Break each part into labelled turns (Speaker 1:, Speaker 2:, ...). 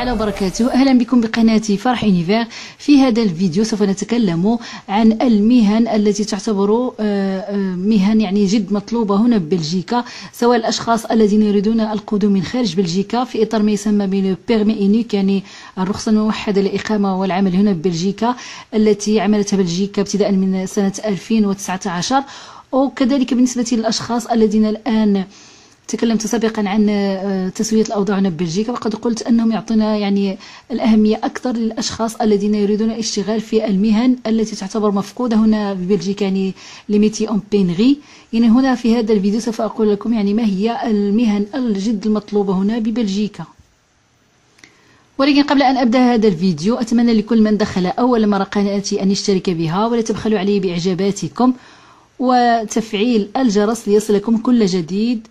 Speaker 1: تعالى وبركاته. أهلا بكم بقناتي فرح أونيفير. في هذا الفيديو سوف نتكلم عن المهن التي تعتبر مهن يعني جد مطلوبة هنا ببلجيكا، سواء الأشخاص الذين يريدون القدوم من خارج بلجيكا في إطار ما يسمى بالبيرمي إونيك، يعني الرخصة الموحدة للإقامة والعمل هنا ببلجيكا التي عملتها بلجيكا ابتداء من سنة 2019. وكذلك بالنسبة للأشخاص الذين الآن تكلمت سابقا عن تسوية الأوضاع هنا ببلجيكا، وقد قلت أنهم يعطون يعني الأهمية أكثر للأشخاص الذين يريدون الاشتغال في المهن التي تعتبر مفقودة هنا ببلجيكا، يعني لي ميتي اون بينغي. يعني هنا في هذا الفيديو سوف أقول لكم يعني ما هي المهن الجد المطلوبة هنا ببلجيكا. ولكن قبل أن أبدأ هذا الفيديو أتمنى لكل من دخل أول مرة قناتي أن يشترك بها، ولا تبخلوا علي بإعجاباتكم وتفعيل الجرس ليصلكم كل جديد.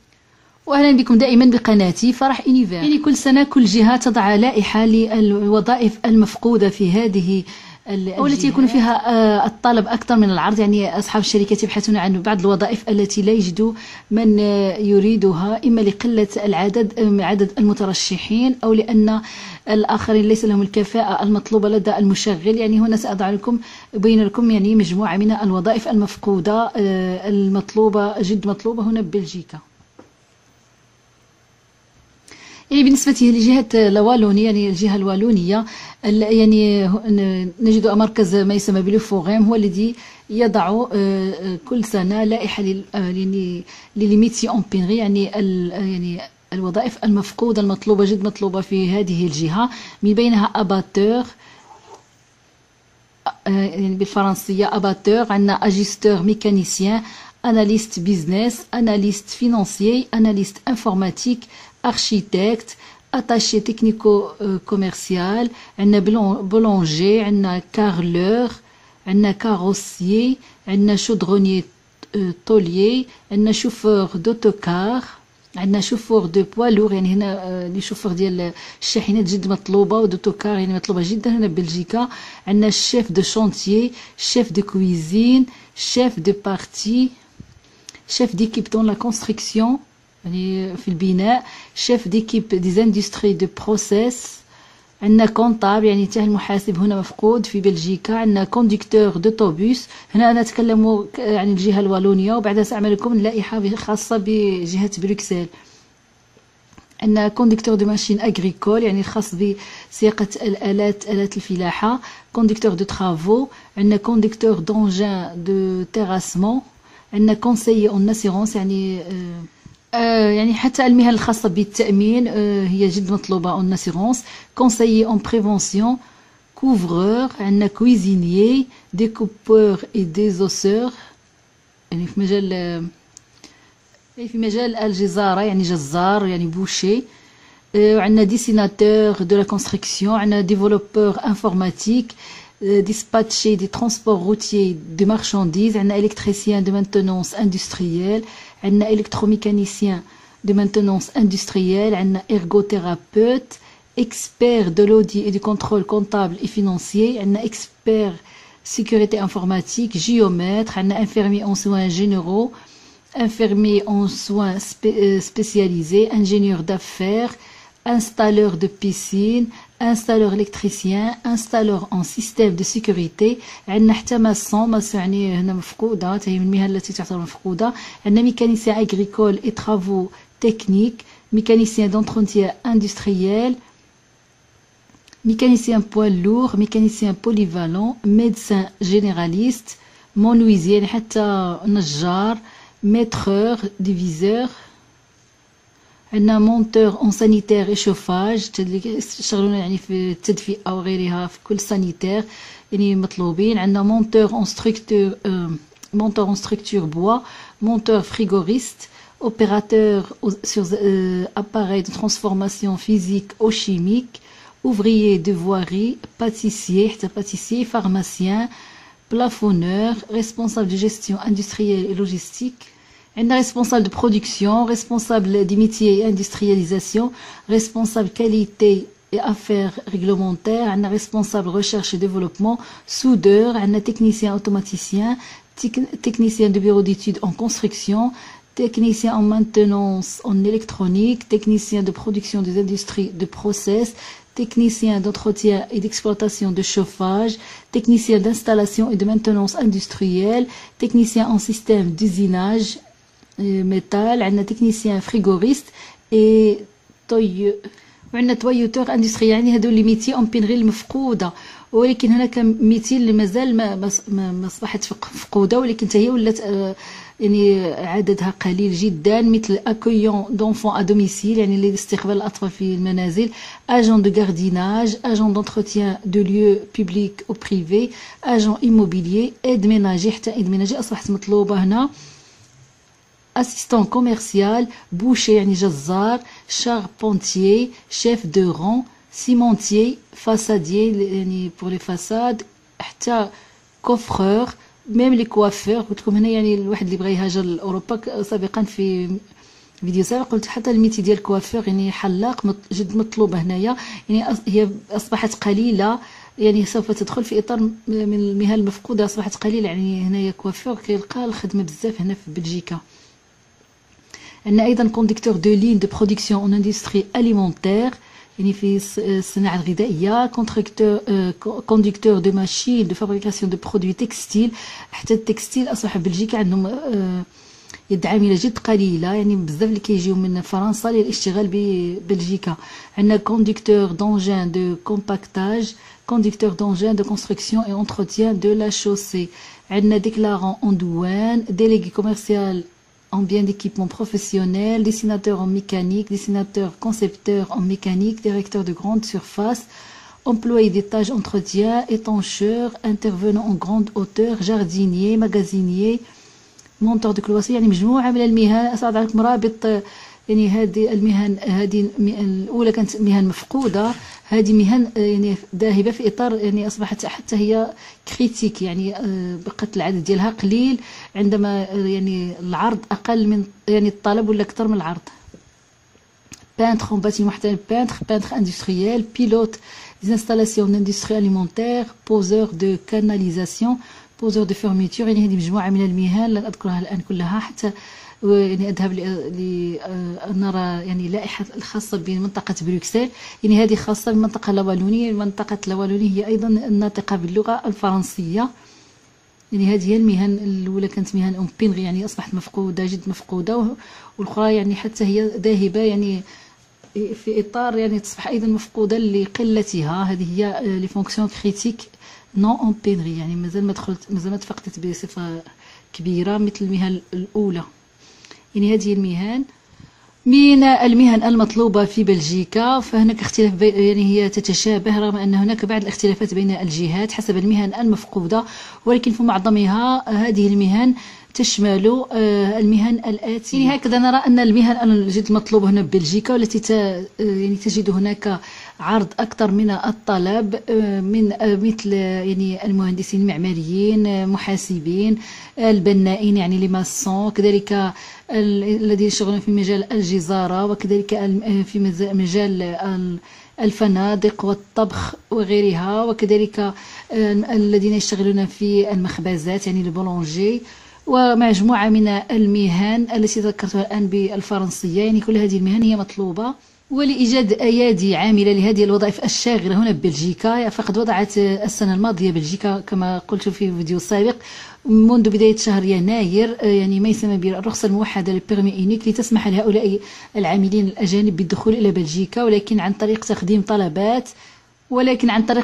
Speaker 1: وأهلا بكم دائما بقناتي فرح أونيفير. يعني كل سنة كل جهة تضع لائحة للوظائف المفقودة في هذه والتي يكون فيها الطلب أكثر من العرض، يعني أصحاب الشركات يبحثون عن بعض الوظائف التي لا يجدوا من يريدها، إما لقلة عدد المترشحين أو لأن الآخرين ليس لهم الكفاءة المطلوبة لدى المشغل. يعني هنا أبين لكم يعني مجموعة من الوظائف المفقودة المطلوبة جد مطلوبة هنا ببلجيكا. يعني بالنسبة لجهة الوالونية، يعني الجهة الوالونية يعني نجد مركز ما يسمى بالفوغيم هو الذي يضع كل سنة لائحة للميتي اون بينغي، يعني الوظائف المفقودة المطلوبة جد مطلوبة في هذه الجهة، من بينها أباتور يعني بالفرنسية أباتور، عندنا أجيستور ميكانيسيان، أناليست بيزنس، أناليست فينانسيي، أناليست انفورماتيك، architecte, attaché technico-commercial, عندنا boulanger, عندنا carreleur, عندنا carrossier, عندنا chaudronnier tôlier, عندنا chauffeur d'autocar, عندنا chauffeur de poids lourd، يعني هنا لي شوفور ديال الشاحنات جد مطلوبة، ودوتوكار يعني مطلوبة جدا هنا ببلجيكا. عندنا chef de chantier, chef de cuisine, chef de partie, chef d'équipe dans la construction يعني في البناء، شيف ديكيب دي زاندستري دو بروسيس. عندنا كونطاب يعني تاع المحاسب هنا مفقود في بلجيكا. عندنا كوندكتور دو طوبوس، هنا انا اتكلم عن الجهه الوالونيه وبعدها ساعمل لكم لائحه خاصه بجهه بروكسل. عندنا كوندكتور دو ماشين اغريكول يعني خاص بسياقه الالات الفلاحه. كوندكتور دو ترافو، عندنا كوندكتور دونجان دو تيراسمون. عندنا كونسيي اون اسيرونس يعني حتى المهن الخاصة بالتأمين هي جد مطلوبة اون اسيرونس. كونسيي اون بريفونسيون، كوفرور، عندنا كويزينيي، ديكوبور اي ديزوسور يعني في مجال الجزارة يعني جزار يعني بوشي. عندنا ديسيناتور دو لا كونستركسيون، عندنا ديفلوبور انفورماتيك، dispatcher des transports routiers de marchandises. عندنا électricien de maintenance industrielle، عندنا électromécanicien de maintenance industrielle، عندنا ergothérapeute، expert de l'audit et du contrôle comptable et financier، عندنا expert sécurité informatique، géomètre، عندنا infirmier en soins généraux، infirmier en soins spécialisés، ingénieur d'affaires، installeur de piscine، installeur électricien، installeur en système de sécurité. عندنا حتى ماسون يعني هنا مفقودة، هي من المهن التي تعتبر مفقودة. عندنا ميكانيسيان agricole et travaux techniques، mécanicien d'entretien industriel، mécanicien poids lourd، mécanicien polyvalent، médecin généraliste، menuisier يعني حتى نجار، maîtreur diviseur. عندنا مونتور اون سانيتير اي شوفاج، يشتغلون يعني في التدفئة وغيرها في كل سانيتير يعني مطلوبين. عندنا مونتور اون ستركتور بوا، مونتور فريغوريست، اوبيراتور سور اباري دو ترانسفورماسيون فيزيك او شيميك، اوفريي دو فواري، باتيسيي حتى باتيسيي، فارماسيان، بلافونور، ريسبونسابل دو جيستيون اندستريال اي لوجيستيك. عندنا responsable de production، responsable des métiers et industrialisation، responsable qualité et affaires réglementaires، عندنا responsable recherche et développement، soudeur، عندنا technicien automaticien، technicien de bureau d'études en construction، technicien en maintenance en électronique، technicien de production des industries de process، technicien d'entretien et d'exploitation de chauffage, technicien d'installation et de maintenance industrielle, technicien en système d'usinage métal، عندنا technicien frigoriste et وعندنا تويوتور اندستري. يعني هذو لي ميتي اون بين غير المفقوده، ولكن هناك ميتي اللي مازال ما اصبحت مفقوده، ولكن حتى هي ولات يعني عددها قليل جدا، مثل اكويون دونفون ا دوميسيل يعني لاستقبال الاطفال في المنازل، اجون دو غارديناج، اجون دونتروتيان دو ليو بوبليك او بريفي، اجون ايموبيليي، ايد ميناجي. حتى ايد ميناجي اصبحت مطلوبه هنا. assistant commercial، boucher يعني جزار، charpentier، chef de rang، cimentier، façadier يعني pour les façades، حتى coiffreur، même les coiffeurs. قلت لكم هنا يعني الواحد اللي بغى يهاجر لاوروبا سابقا في فيديو سابق قلت حتى الميتي ديال الكوافير يعني حلاق جد مطلوبه هنايا، يعني هي اصبحت قليله، يعني سوف تدخل في اطار من المهن المفقوده، اصبحت قليله. يعني هنايا كوافير كيلقى الخدمه بزاف هنا في بلجيكا. عندنا ايضا كونديكتور دو لين دو برودكسيون اون اندستري اليمونتير يعني في الصناعه الغذائيه، كونديكتور دو ماشين دو فابريكاسيون دو برودوي تكستيل. حتى التكستيل اصبح بلجيكا عندهم يد عامله جد قليله، يعني بزاف اللي كيجيو من فرنسا للاشتغال ببلجيكا. عندنا كونديكتور دونجين دو كومباكتاج، كونديكتور دونجين دو كونستركسيون اي انتروتيان دو لا شوسي. عندنا ديكلارون اون دوان، ديليغي كوميرسيال en bien d'équipement professionnel, dessinateur en mécanique, dessinateur concepteur en mécanique, directeur de grande surface, employé des tâches entretien, étancheur, intervenant en grande hauteur, jardinier, magasinier, monteur de cloisons. يعني مجموعة من المهن. أسعد عليكم رابط يعني هذه المهن، هذه الأولى كانت مهن مفقودة، هذه مهن يعني ذاهبة في إطار يعني أصبحت حتى هي كريتيك، يعني بقت العدد ديالها قليل عندما يعني العرض أقل من يعني الطلب ولا أكثر من العرض. peintre en bâtiment محترف، peintre industriel، pilote des installations d'industrie alimentaire، poseur de canalisation، poseur de fermeture. يعني هذه مجموعة من المهن لن أذكرها الآن كلها، حتى يعني أذهب لنرى يعني لائحة الخاصة بمنطقة بروكسل. يعني هذه خاصة بالمنطقة لوالوني. منطقة لوالوني هي أيضا الناطقة باللغة الفرنسية. يعني هذه هي المهن الأولى كانت مهن أون بينغي، يعني أصبحت مفقودة جد مفقودة، والأخرى يعني حتى هي ذاهبة يعني في إطار يعني تصبح أيضا مفقودة لقلتها. هذه هي لي فونكسيون كريتيك نون أون بينغي، يعني مازال ما تفقدت بصفة كبيرة مثل المهن الأولى. يعني هذه المهن من المهن المطلوبة في بلجيكا. فهناك اختلاف يعني هي تتشابه رغم أن هناك بعض الاختلافات بين الجهات حسب المهن المفقودة، ولكن في معظمها هذه المهن تشمل المهن الآتية. يعني هكذا نرى أن المهن الجد مطلوبة هنا ببلجيكا، والتي يعني تجد هناك عرض أكثر من الطلب من مثل يعني المهندسين المعماريين، محاسبين، البنائين يعني لي ماسون، كذلك الذين يشتغلون في مجال الجزارة، وكذلك في مجال الفنادق والطبخ وغيرها، وكذلك الذين يشتغلون في المخبزات يعني البولونجي، ومجموعة من المهن التي ذكرتها الآن بالفرنسية. يعني كل هذه المهن هي مطلوبة. ولإيجاد أيادي عاملة لهذه الوظائف الشاغرة هنا ببلجيكا، فقد وضعت السنة الماضية بلجيكا كما قلت في فيديو سابق منذ بداية شهر يناير يعني ما يسمى بالرخصة الموحدة للبيرمي إونيك، لتسمح لهؤلاء العاملين الأجانب بالدخول إلى بلجيكا، ولكن عن طريق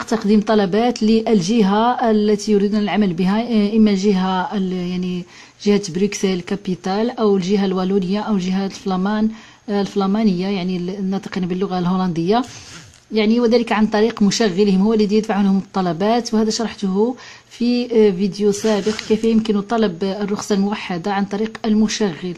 Speaker 1: تقديم طلبات للجهة التي يريدون العمل بها، إما الجهة يعني جهة بروكسل كابيتال، أو الجهة الوالونية، أو الجهة الفلامانية يعني الناطقين باللغة الهولندية، يعني وذلك عن طريق مشغلهم هو الذي يدفع لهم الطلبات. وهذا شرحته في فيديو سابق كيف يمكن طلب الرخصة الموحدة عن طريق المشغل.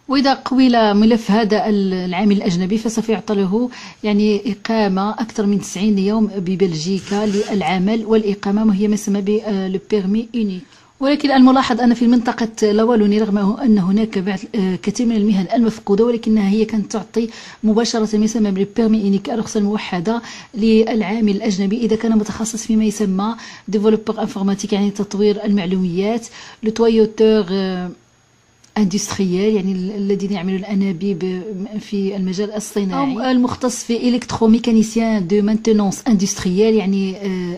Speaker 1: وإذا قبل ملف هذا العامل الأجنبي فسوف يعطى له يعني إقامة أكثر من 90 يوم ببلجيكا للعمل والإقامة، وهي ما يسمى بالبيرمي أونيك. ولكن الملاحظ أن في منطقة لوالوني رغم أن هناك بعض كثير من المهن المفقودة، ولكنها هي كانت تعطي مباشرة ما يسمى بالبيرمي أونيك، الرخصة الموحدة للعامل الأجنبي إذا كان متخصص فيما يسمى ديفلوبور انفورماتيك يعني تطوير المعلوميات، لو تويوتور اندستريال، يعني الذين يعملون الانابيب في المجال الصناعي، أو المختص في الكتروميكانيسيان دو مانتينونس اندستريال، يعني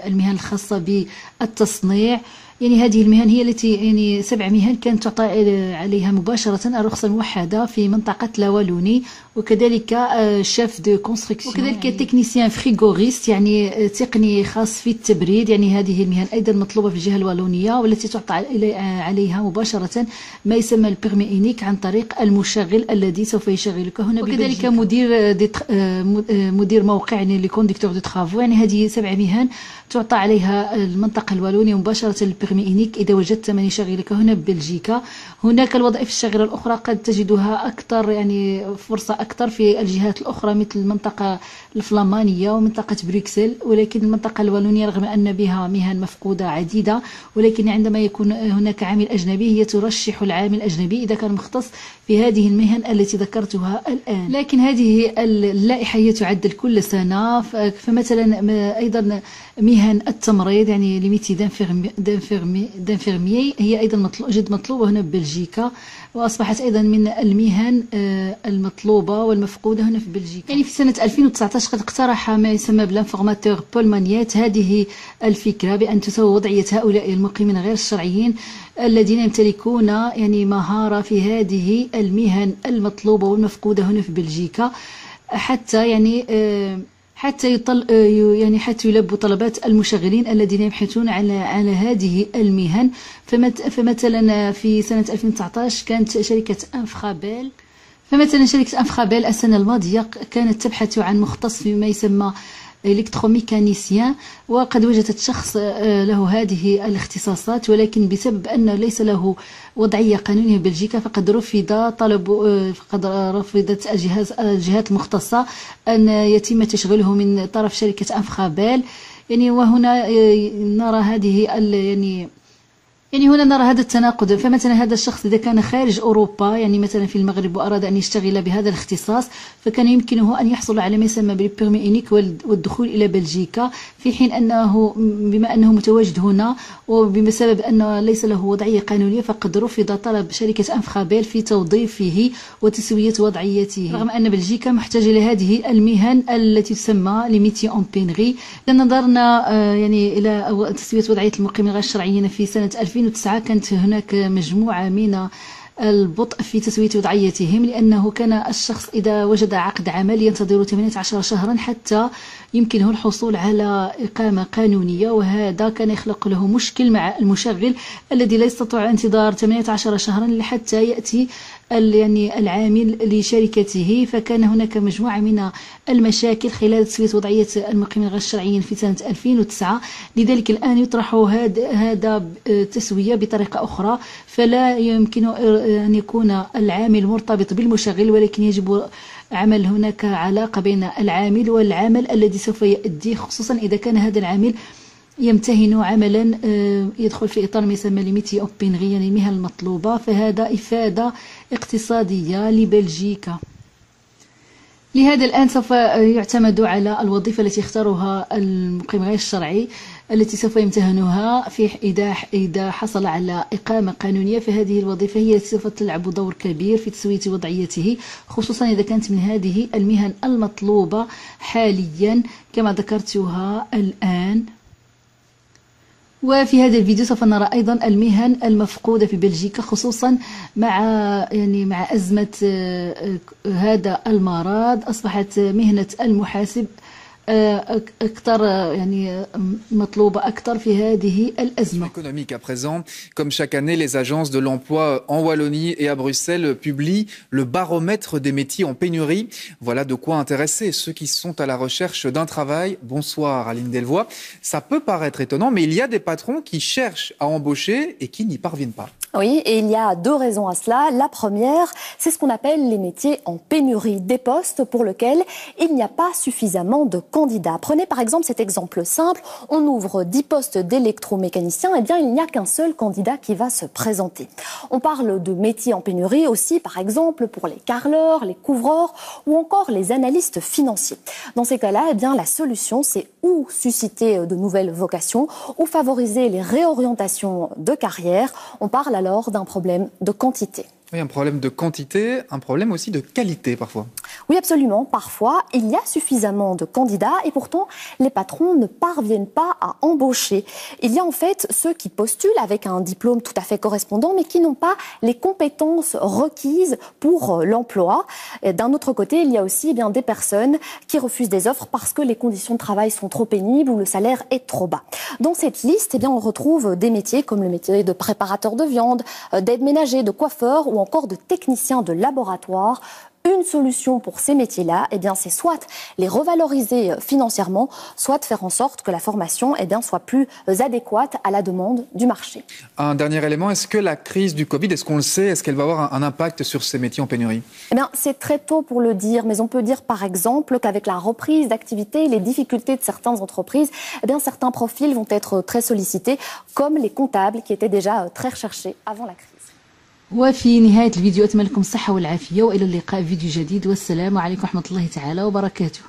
Speaker 1: المهن الخاصه بالتصنيع. يعني هذه المهن هي التي يعني 7 مهن كانت تعطى عليها مباشرة الرخصة الموحدة في منطقة لاوالوني، وكذلك شيف دو كونستركسيون، وكذلك يعني تكنيسيان فريغوريست، يعني تقني خاص في التبريد. يعني هذه المهن أيضا مطلوبة في الجهة الوالونية، والتي تعطى عليها مباشرة ما يسمى البيرمي إونيك عن طريق المشغل الذي سوف يشغلك هنا. وكذلك مدير موقع يعني لي كونديكتور دو ترافو. يعني هذه 7 مهن تعطى عليها المنطقة الوالونية مباشرة البيرمي إونيك إذا وجدت من يشغلك هنا ببلجيكا. هناك الوظائف الشاغرة الأخرى قد تجدها أكثر، يعني فرصة أكثر في الجهات الأخرى مثل المنطقة الفلامانية ومنطقة بروكسل، ولكن المنطقة الوالونية رغم أن بها مهن مفقودة عديدة، ولكن عندما يكون هناك عامل أجنبي هي ترشح العامل الأجنبي إذا كان مختص في هذه المهن التي ذكرتها الآن. لكن هذه اللائحة هي تعدل كل سنة. فمثلا أيضا مهن التمريض، يعني ليميتي دانفيرمي هي أيضا جد مطلوبة هنا ببلجيكا، وأصبحت أيضا من المهن المطلوبة والمفقودة هنا في بلجيكا. يعني في سنة 2019 قد اقترح ما يسمى بالانفورماتور بول مانيات هذه الفكرة بأن تسوى وضعية هؤلاء المقيمين غير الشرعيين الذين يمتلكون يعني مهارة في هذه المهن المطلوبة والمفقودة هنا في بلجيكا، حتى يعني حتى يلبوا طلبات المشغلين الذين يبحثون على هذه المهن. فمثلا في سنة 2019 كانت شركة أنفخابيل السنة الماضية كانت تبحث عن مختص فيما يسمى إلكتروميكانيسيان، وقد وجدت شخص له هذه الاختصاصات، ولكن بسبب أنه ليس له وضعية قانونية بلجيكا فقد رفضت الجهات المختصة أن يتم تشغيله من طرف شركة أنفخابيل. يعني وهنا نرى هنا نرى هذا التناقض. فمثلا هذا الشخص إذا كان خارج أوروبا، يعني مثلا في المغرب، وأراد أن يشتغل بهذا الاختصاص، فكان يمكنه أن يحصل على ما يسمى بالبيرمي إونيك والدخول إلى بلجيكا، في حين أنه بما أنه متواجد هنا وبسبب أنه ليس له وضعية قانونية فقد رفض طلب شركة أنفخابيل في توظيفه وتسوية وضعيته، رغم أن بلجيكا محتاجة لهذه المهن التي تسمى ليميتي أون بينغي. نظرنا يعني إلى تسوية وضعية المقيمين غير الشرعيين في سنة 2009 كانت هناك مجموعة من البطء في تسوية وضعيتهم، لأنه كان الشخص إذا وجد عقد عمل ينتظر 18 شهرا حتى يمكنه الحصول على إقامة قانونية، وهذا كان يخلق له مشكل مع المشغل الذي لا يستطيع انتظار 18 شهرا حتى يأتي يعني العامل لشركته. فكان هناك مجموعة من المشاكل خلال تسوية وضعية المقيمين غير الشرعيين في سنة 2009. لذلك الآن يطرح هذا تسوية بطريقة أخرى، فلا يمكن أن يكون العامل مرتبط بالمشغل، ولكن يجب عمل هناك علاقة بين العامل والعمل الذي سوف يؤديه، خصوصا إذا كان هذا العامل يمتهن عملا يدخل في إطار ما يسمى ليميتي أو بينغي، يعني المهن المطلوبة. فهذا إفادة اقتصادية لبلجيكا. لهذا الآن سوف يعتمد على الوظيفة التي يختارها المقيم غير الشرعي التي سوف يمتهنها إذا حصل على إقامة قانونية، فهذه الوظيفة هي التي سوف تلعب دور كبير في تسوية وضعيته، خصوصا إذا كانت من هذه المهن المطلوبة حاليا كما ذكرتها الآن. وفي هذا الفيديو سوف نرى أيضا المهن المفقودة في بلجيكا، خصوصا مع أزمة هذا المرض. أصبحت مهنة المحاسب أكثر يعني مطلوبة أكثر في هذه الأزمة.
Speaker 2: Économique à présent, comme chaque année, les agences de l'emploi en Wallonie et à Bruxelles publient le baromètre des métiers en pénurie. Voilà de quoi intéresser ceux qui sont à la recherche d'un travail. Bonsoir Aline Delvoye. Ça peut paraître étonnant, mais il y a des patrons qui cherchent à embaucher et qui n'y parviennent pas.
Speaker 3: Oui, et il y a 2 raisons à cela. La première, c'est ce qu'on appelle les métiers en pénurie, des postes pour lesquels il n'y a pas suffisamment de candidats. Prenez par exemple cet exemple simple, on ouvre 10 postes d'électromécanicien, et bien il n'y a qu'un seul candidat qui va se présenter. On parle de métiers en pénurie aussi, par exemple pour les carreleurs, les couvreurs ou encore les analystes financiers. Dans ces cas-là, eh bien la solution, c'est ou susciter de nouvelles vocations ou favoriser les réorientations de carrière. On parle alors d'un problème de quantité.
Speaker 2: Oui, un problème de quantité, un problème aussi de qualité parfois.
Speaker 3: Oui, absolument. Parfois, il y a suffisamment de candidats et pourtant, les patrons ne parviennent pas à embaucher. Il y a en fait ceux qui postulent avec un diplôme tout à fait correspondant, mais qui n'ont pas les compétences requises pour l'emploi. D'un autre côté, il y a aussi des personnes qui refusent des offres parce que les conditions de travail sont trop pénibles ou le salaire est trop bas. Dans cette liste, on retrouve des métiers comme le métier de préparateur de viande, d'aide ménager, de coiffeur ou encore de technicien de laboratoire. Une solution pour ces métiers-là, c'est soit les revaloriser financièrement, soit faire en sorte que la formation soit plus adéquate à la demande du marché.
Speaker 2: Un dernier élément, est-ce que la crise du Covid, est-ce qu'on le sait, est-ce qu'elle va avoir un impact sur ces métiers en pénurie?
Speaker 3: C'est très tôt pour le dire, mais on peut dire par exemple qu'avec la reprise d'activité et les difficultés de certaines entreprises, certains profils vont être très sollicités, comme les comptables qui étaient déjà très recherchés avant la crise.
Speaker 1: وفي نهاية الفيديو أتمنى لكم الصحة والعافية وإلى اللقاء في فيديو جديد والسلام عليكم ورحمة الله تعالى وبركاته.